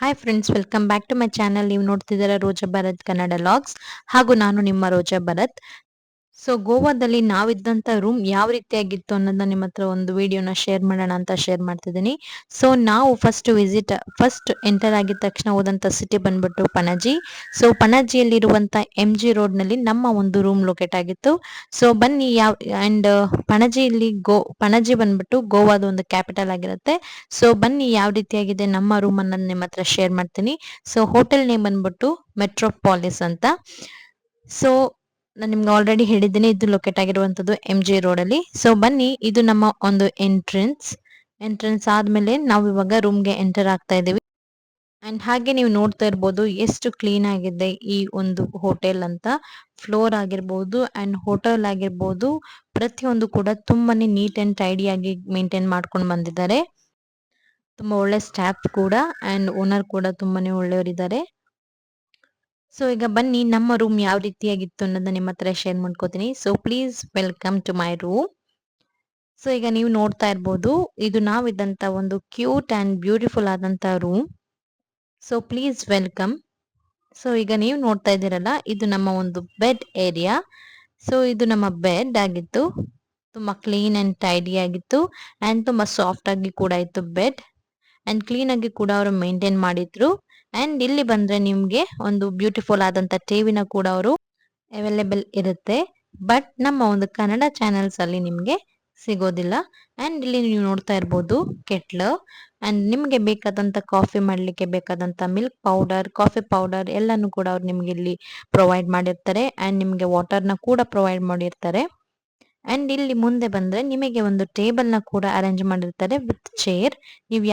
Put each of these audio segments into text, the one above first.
Hi friends, welcome back to my channel. ನೀವು ನೋಡ್ತಿದ್ದೀರಾ ರೋಜಾ Bharat Kannada logs. ಹಾಗೂ ನಾನು ನಿಮ್ಮ ರೋಜಾ ಭರತ್. ಸೊ ಗೋವಾದಲ್ಲಿ ನಾವಿದ್ದಂಥ ರೂಮ್ ಯಾವ ರೀತಿಯಾಗಿತ್ತು ಅನ್ನೋದನ್ನ ನಿಮ್ಮ ಹತ್ರ ಒಂದು ವಿಡಿಯೋನ ಶೇರ್ ಮಾಡೋಣ ಅಂತ ಶೇರ್ ಮಾಡ್ತಿದ್ದೀನಿ. ಸೊ ನಾವು ಫಸ್ಟ್ ಎಂಟರ್ ಆಗಿದ ತಕ್ಷಣ ಹೋದಂಥ ಸಿಟಿ ಬಂದ್ಬಿಟ್ಟು ಪಣಜಿ. ಸೊ ಪಣಜಿಯಲ್ಲಿರುವಂಥ MG ರೋಡ್ನಲ್ಲಿ ನಮ್ಮ ಒಂದು ರೂಮ್ ಲೊಕೇಟ್ ಆಗಿತ್ತು. ಸೊ ಬನ್ನಿ ಆ್ಯಂಡ್ ಪಣಜಿ ಬಂದ್ಬಿಟ್ಟು ಗೋವಾದ ಒಂದು ಕ್ಯಾಪಿಟಲ್ ಆಗಿರುತ್ತೆ. ಸೊ ಬನ್ನಿ ಯಾವ ರೀತಿಯಾಗಿದೆ ನಮ್ಮ ರೂಮ್ ಅನ್ನೋದು ನಿಮ್ಮ ಹತ್ರ ಶೇರ್ ಮಾಡ್ತೀನಿ. ಸೊ ಹೋಟೆಲ್ ನೇಮ್ ಬಂದ್ಬಿಟ್ಟು ಮೆಟ್ರೋಪಾಲಿಸ್ ಅಂತ. ಸೊ ನಾನು ನಿಮ್ಗೆ ಆಲ್ರೆಡಿ ಹೇಳಿದ್ದೀನಿ, ಇದು ಲೊಕೇಟ್ ಆಗಿರುವಂಥದ್ದು MG ರೋಡಲ್ಲಿ. ಸೊ ಬನ್ನಿ, ಇದು ನಮ್ಮ ಒಂದು ಎಂಟ್ರೆನ್ಸ್ ಆದ್ಮೇಲೆ ನಾವು ಇವಾಗ ರೂಮ್ಗೆ ಎಂಟರ್ ಆಗ್ತಾ ಇದ್ದೀವಿ. ಅಂಡ್ ಹಾಗೆ ನೀವು ನೋಡ್ತಾ ಇರ್ಬೋದು ಎಷ್ಟು ಕ್ಲೀನ್ ಆಗಿದೆ ಈ ಒಂದು ಹೋಟೆಲ್ ಅಂತ. ಫ್ಲೋರ್ ಆಗಿರ್ಬೋದು ಅಂಡ್ ಹೋಟೆಲ್ ಆಗಿರ್ಬೋದು, ಪ್ರತಿಯೊಂದು ಕೂಡ ತುಂಬಾನೇ ನೀಟ್ ಅಂಡ್ ಟೈಡಿ ಆಗಿ ಮೇಂಟೈನ್ ಮಾಡ್ಕೊಂಡು ಬಂದಿದ್ದಾರೆ. ತುಂಬಾ ಒಳ್ಳೆ ಸ್ಟಾಫ್ ಕೂಡ ಅಂಡ್ ಓನರ್ ಕೂಡ ತುಂಬಾನೇ ಒಳ್ಳೆಯವರಿದ್ದಾರೆ. ಸೊ ಈಗ ಬನ್ನಿ ನಮ್ಮ ರೂಮ್ ಯಾವ ರೀತಿಯಾಗಿತ್ತು ಅನ್ನೋದನ್ನ ನಿಮ್ಮ ಹತ್ರ ಶೇರ್ ಮಾಡ್ಕೋತೀನಿ. So please welcome to my room. So ಈಗ ನೀವು ನೋಡ್ತಾ ಇರ್ಬೋದು, ಇದು ನಾವಿದ್ದಂತ ಒಂದು ಕ್ಯೂಟ್ ಅಂಡ್ ಬ್ಯೂಟಿಫುಲ್ ಆದಂತ room. So please welcome. So ಈಗ ನೀವು ನೋಡ್ತಾ ಇದ್ದೀರಲ್ಲ, ಇದು ನಮ್ಮ ಒಂದು ಬೆಡ್ ಏರಿಯಾ. ಸೊ ಇದು ನಮ್ಮ ಬೆಡ್ ಆಗಿತ್ತು. ತುಂಬಾ ಕ್ಲೀನ್ ಅಂಡ್ ಟೈಡಿ ಆಗಿತ್ತು ಅಂಡ್ ತುಂಬಾ ಸಾಫ್ಟ್ ಆಗಿ ಕೂಡ ಇತ್ತು ಬೆಡ್. ಅಂಡ್ ಕ್ಲೀನ್ ಆಗಿ ಕೂಡ ಅವರು ಮೇಂಟೈನ್ ಮಾಡಿದ್ರು. ಅಂಡ್ ಇಲ್ಲಿ ಬಂದ್ರೆ ನಿಮ್ಗೆ ಒಂದು ಬ್ಯೂಟಿಫುಲ್ ಆದಂತ ಟಿವಿನ ಕೂಡ ಅವರು ಅವೈಲೇಬಲ್ ಇರುತ್ತೆ. ಬಟ್ ನಮ್ಮ ಒಂದು ಕನ್ನಡ ಚಾನೆಲ್ಸ್ ಅಲ್ಲಿ ನಿಮ್ಗೆ ಸಿಗೋದಿಲ್ಲ. ಅಂಡ್ ಇಲ್ಲಿ ನೀವು ನೋಡ್ತಾ ಇರ್ಬೋದು ಕೆಟ್ಲ್. ಅಂಡ್ ನಿಮ್ಗೆ ಬೇಕಾದಂತ ಕಾಫಿ ಮಾಡ್ಲಿಕ್ಕೆ ಬೇಕಾದಂತ ಮಿಲ್ಕ್ ಪೌಡರ್, ಕಾಫಿ ಪೌಡರ್ ಎಲ್ಲಾನು ಕೂಡ ಅವ್ರು ನಿಮ್ಗೆ ಇಲ್ಲಿ ಪ್ರೊವೈಡ್ ಮಾಡಿರ್ತಾರೆ. ಅಂಡ್ ನಿಮ್ಗೆ ವಾಟರ್ನ ಕೂಡ ಪ್ರೊವೈಡ್ ಮಾಡಿರ್ತಾರೆ. ಅಂಡ್ ಇಲ್ಲಿ ಮುಂದೆ ಬಂದ್ರೆ ನಿಮಗೆ ಒಂದು ಟೇಬಲ್ ನ ಕೂಡ ಅರೇಂಜ್ ಮಾಡಿರ್ತಾರೆ ವಿತ್ ಚೇರ್. ನೀವು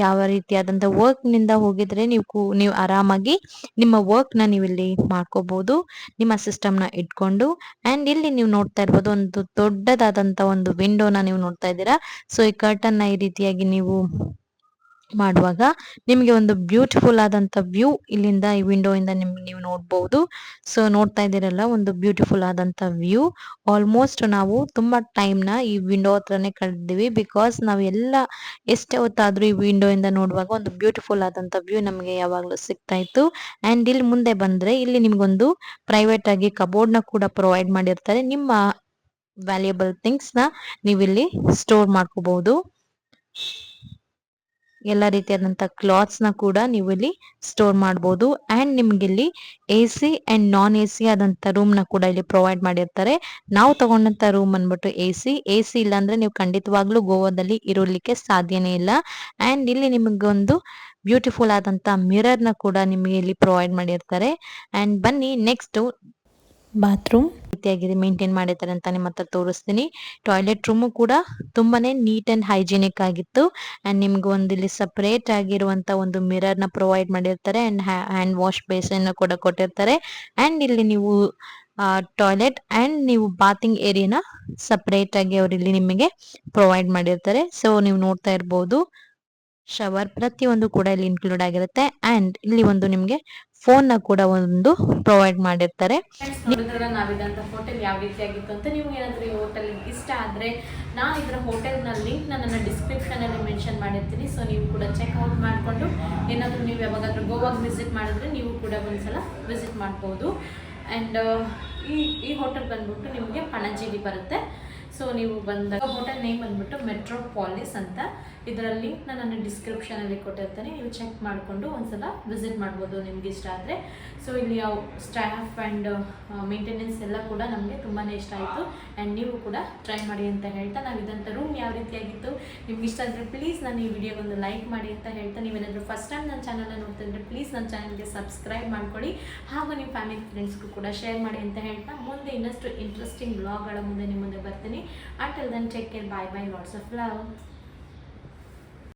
ಯಾವ ರೀತಿಯಾದಂತ ವರ್ಕ್ ನಿಂದ ಹೋಗಿದ್ರೆ ನೀವು ಆರಾಮಾಗಿ ನಿಮ್ಮ ವರ್ಕ್ ನ ನೀವು ಇಲ್ಲಿ ಮಾಡ್ಕೋಬಹುದು, ನಿಮ್ಮ ಸಿಸ್ಟಮ್ ನ ಇಟ್ಕೊಂಡು. ಅಂಡ್ ಇಲ್ಲಿ ನೀವು ನೋಡ್ತಾ ಇರ್ಬೋದು ಒಂದು ದೊಡ್ಡದಾದಂತ ಒಂದು ವಿಂಡೋನ ನೀವು ನೋಡ್ತಾ ಇದ್ದೀರಾ. ಸೊ ಈ ಕರ್ಟನ್ ನ ಈ ರೀತಿಯಾಗಿ ನೀವು ಮಾಡುವಾಗ ನಿಮಗೆ ಒಂದು ಬ್ಯೂಟಿಫುಲ್ ಆದಂತ ವ್ಯೂ ಇಲ್ಲಿಂದ ಈ ವಿಂಡೋ ಇಂದ ನೀವು ನೋಡಬಹುದು. ಸೊ ನೋಡ್ತಾ ಇದ್ದೀರಲ್ಲ, ಒಂದು ಬ್ಯೂಟಿಫುಲ್ ಆದಂತ ವ್ಯೂ. ಆಲ್ಮೋಸ್ಟ್ ನಾವು ತುಂಬಾ ಟೈಮ್ ನ ಈ ವಿಂಡೋ ಹತ್ರನೇ ಕಳೆದಿವಿ. ಬಿಕಾಸ್ ನಾವು ಎಷ್ಟೇ ಹೊತ್ತಾದ್ರೂ ಈ ವಿಂಡೋ ಇಂದ ನೋಡುವಾಗ ಒಂದು ಬ್ಯೂಟಿಫುಲ್ ಆದಂತ ವ್ಯೂ ನಮಗೆ ಯಾವಾಗ್ಲೂ ಸಿಗ್ತಾ ಇತ್ತು. ಅಂಡ್ ಇಲ್ಲಿ ಮುಂದೆ ಬಂದ್ರೆ ಇಲ್ಲಿ ನಿಮ್ಗೊಂದು ಪ್ರೈವೇಟ್ ಆಗಿ ಕಬೋರ್ಡ್ ನ ಕೂಡ ಪ್ರೊವೈಡ್ ಮಾಡಿರ್ತಾರೆ. ನಿಮ್ಮ ವ್ಯಾಲ್ಯೂಯಬಲ್ ಥಿಂಗ್ಸ್ ನ ನೀವಿಲ್ಲಿ ಸ್ಟೋರ್ ಮಾಡ್ಕೋಬಹುದು. ಎಲ್ಲ ರೀತಿಯಾದಂತ ಕ್ಲಾತ್ಸ್ ನ ಕೂಡ ನೀವು ಇಲ್ಲಿ ಸ್ಟೋರ್ ಮಾಡಬಹುದು. ಅಂಡ್ ನಿಮ್ಗೆ ಇಲ್ಲಿ AC ಅಂಡ್ ನಾನ್ AC ಆದಂತ ರೂಮ್ ನ ಕೂಡ ಇಲ್ಲಿ ಪ್ರೊವೈಡ್ ಮಾಡಿರ್ತಾರೆ. ನಾವು ತಗೊಂಡಂತ ರೂಮ್ ಅನ್ಬಿಟ್ಟು AC ಇಲ್ಲ ಅಂದ್ರೆ ನೀವು ಖಂಡಿತವಾಗ್ಲೂ ಗೋವಾದಲ್ಲಿ ಇರೋಲಿಕ್ಕೆ ಸಾಧ್ಯನೇ ಇಲ್ಲ. ಅಂಡ್ ಇಲ್ಲಿ ನಿಮಗೊಂದು ಬ್ಯೂಟಿಫುಲ್ ಆದಂತ ಮಿರರ್ ನ ಕೂಡ ನಿಮಗೆ ಇಲ್ಲಿ ಪ್ರೊವೈಡ್ ಮಾಡಿರ್ತಾರೆ. ಅಂಡ್ ಬನ್ನಿ ನೆಕ್ಸ್ಟ್ ಬಾತ್ರೂಮ್ ರೀತಿಯಾಗಿ ಮೇಂಟೈನ್ ಮಾಡಿರ್ತಾರೆ ಅಂತ ನಿಮ್ಮ ಹತ್ರ ತೋರಿಸ್ತೀನಿ. ಟಾಯ್ಲೆಟ್ ರೂಮು ಕೂಡ ತುಂಬಾನೇ ನೀಟ್ ಅಂಡ್ ಹೈಜಿನಿಕ್ ಆಗಿತ್ತು. ಅಂಡ್ ನಿಮ್ಗೆ ಒಂದು ಇಲ್ಲಿ ಸಪರೇಟ್ ಆಗಿರುವಂತ ಒಂದು ಮಿರರ್ ನ ಪ್ರೊವೈಡ್ ಮಾಡಿರ್ತಾರೆ. ಅಂಡ್ ಹ್ಯಾಂಡ್ ವಾಶ್ ಬೇಸಿನ್ ಕೂಡ ಕೊಟ್ಟಿರ್ತಾರೆ. ಅಂಡ್ ಇಲ್ಲಿ ನೀವು ಟಾಯ್ಲೆಟ್ ಅಂಡ್ ನೀವು ಬಾತಿಂಗ್ ಏರಿಯಾನ ಸಪರೇಟ್ ಆಗಿ ಅವ್ರು ಇಲ್ಲಿ ನಿಮಗೆ ಪ್ರೊವೈಡ್ ಮಾಡಿರ್ತಾರೆ. ಸೊ ನೀವು ನೋಡ್ತಾ ಇರ್ಬೋದು, ಶವರ್ ಪ್ರತಿಯೊಂದು ಕೂಡ ಇಲ್ಲಿ ಇನ್ಕ್ಲೂಡ್ ಆಗಿರುತ್ತೆ. ಅಂಡ್ ಇಲ್ಲಿ ಒಂದು ನಿಮ್ಗೆ ಫೋನ್ ನ ಕೂಡ ಒಂದು ಪ್ರೊವೈಡ್ ಮಾಡಿರ್ತಾರೆ. ನಾವಿದಂತ ಹೋಟೆಲ್ ಯಾವ ರೀತಿಯಾಗಿತ್ತು ಅಂತ ನಿಮ್ಗೆ ಏನಾದರೂ ಈ ಹೋಟೆಲ್ ಇಷ್ಟ ಆದರೆ ನಾನು ಇದರ ಹೋಟೆಲ್ನ ಲಿಂಕ್ ನನ್ನ ಡಿಸ್ಕ್ರಿಪ್ಷನಲ್ಲಿ ಮೆನ್ಷನ್ ಮಾಡಿರ್ತೀನಿ. ಸೊ ನೀವು ಕೂಡ ಚೆಕ್ಔಟ್ ಮಾಡಿಕೊಂಡು ಏನಾದರೂ ನೀವು ಯಾವಾಗಾದ್ರೂ ಗೋವಾಗೆ ವಿಸಿಟ್ ಮಾಡಿದ್ರೆ ನೀವು ಕೂಡ ಒಂದ್ಸಲ ವಿಸಿಟ್ ಮಾಡ್ಬೋದು. ಆ್ಯಂಡ್ ಈ ಹೋಟೆಲ್ ಬಂದ್ಬಿಟ್ಟು ನಿಮಗೆ ಪಣಜಿಲಿ ಬರುತ್ತೆ. ಸೊ ನೀವು ಬಂದಾಗ ಹೋಟೆಲ್ ನೇಮ್ ಬಂದ್ಬಿಟ್ಟು ಮೆಟ್ರೋಪಾಲಿಸ್ ಅಂತ. ಇದರ ಲಿಂಕ್ ನನ್ನ ಡಿಸ್ಕ್ರಿಪ್ಷನಲ್ಲಿ ಕೊಟ್ಟಿರ್ತೀನಿ. ನೀವು ಚೆಕ್ ಮಾಡಿಕೊಂಡು ಒಂದ್ಸಲ ವಿಸಿಟ್ ಮಾಡ್ಬೋದು ನಿಮ್ಗೆ ಇಷ್ಟ ಆದರೆ. ಸೊ ಇಲ್ಲಿ ಸ್ಟಾಫ್ ಆ್ಯಂಡ್ ಮೇಂಟೆನೆನ್ಸ್ ಎಲ್ಲ ಕೂಡ ನಮಗೆ ತುಂಬಾ ಇಷ್ಟ ಆಯಿತು. ಆ್ಯಂಡ್ ನೀವು ಕೂಡ ಟ್ರೈ ಮಾಡಿ ಅಂತ ಹೇಳ್ತಾ, ನಾವು ಇದಂಥ ರೂಮ್ ಯಾವ ರೀತಿಯಾಗಿತ್ತು ನಿಮ್ಗೆ ಇಷ್ಟ ಆದರೆ ಪ್ಲೀಸ್ ನಾನು ಈ ವಿಡಿಯೋಗೊಂದು ಲೈಕ್ ಮಾಡಿ ಅಂತ ಹೇಳ್ತಾ, ನೀವೇನಾದರೂ ಫಸ್ಟ್ ಟೈಮ್ ನನ್ನ ಚಾನಲ್ನ ನೋಡ್ತಿದ್ರೆ ಪ್ಲೀಸ್ ನನ್ನ ಚಾನಲ್ಗೆ ಸಬ್ಸ್ಕ್ರೈಬ್ ಮಾಡ್ಕೊಳ್ಳಿ. ಹಾಗೂ ನಿಮ್ಮ ಫ್ಯಾಮಿಲಿ ಫ್ರೆಂಡ್ಸ್ಗೂ ಕೂಡ ಶೇರ್ ಮಾಡಿ ಅಂತ ಹೇಳ್ತಾ, ಮುಂದೆ ಇನ್ನಷ್ಟು ಇಂಟ್ರೆಸ್ಟಿಂಗ್ ಬ್ಲಾಗ್ಗಳ ಮುಂದೆ ನಿಮ್ಮ ಮುಂದೆ ಬರ್ತೀನಿ. Until then, take care. Bye bye. Lots of love.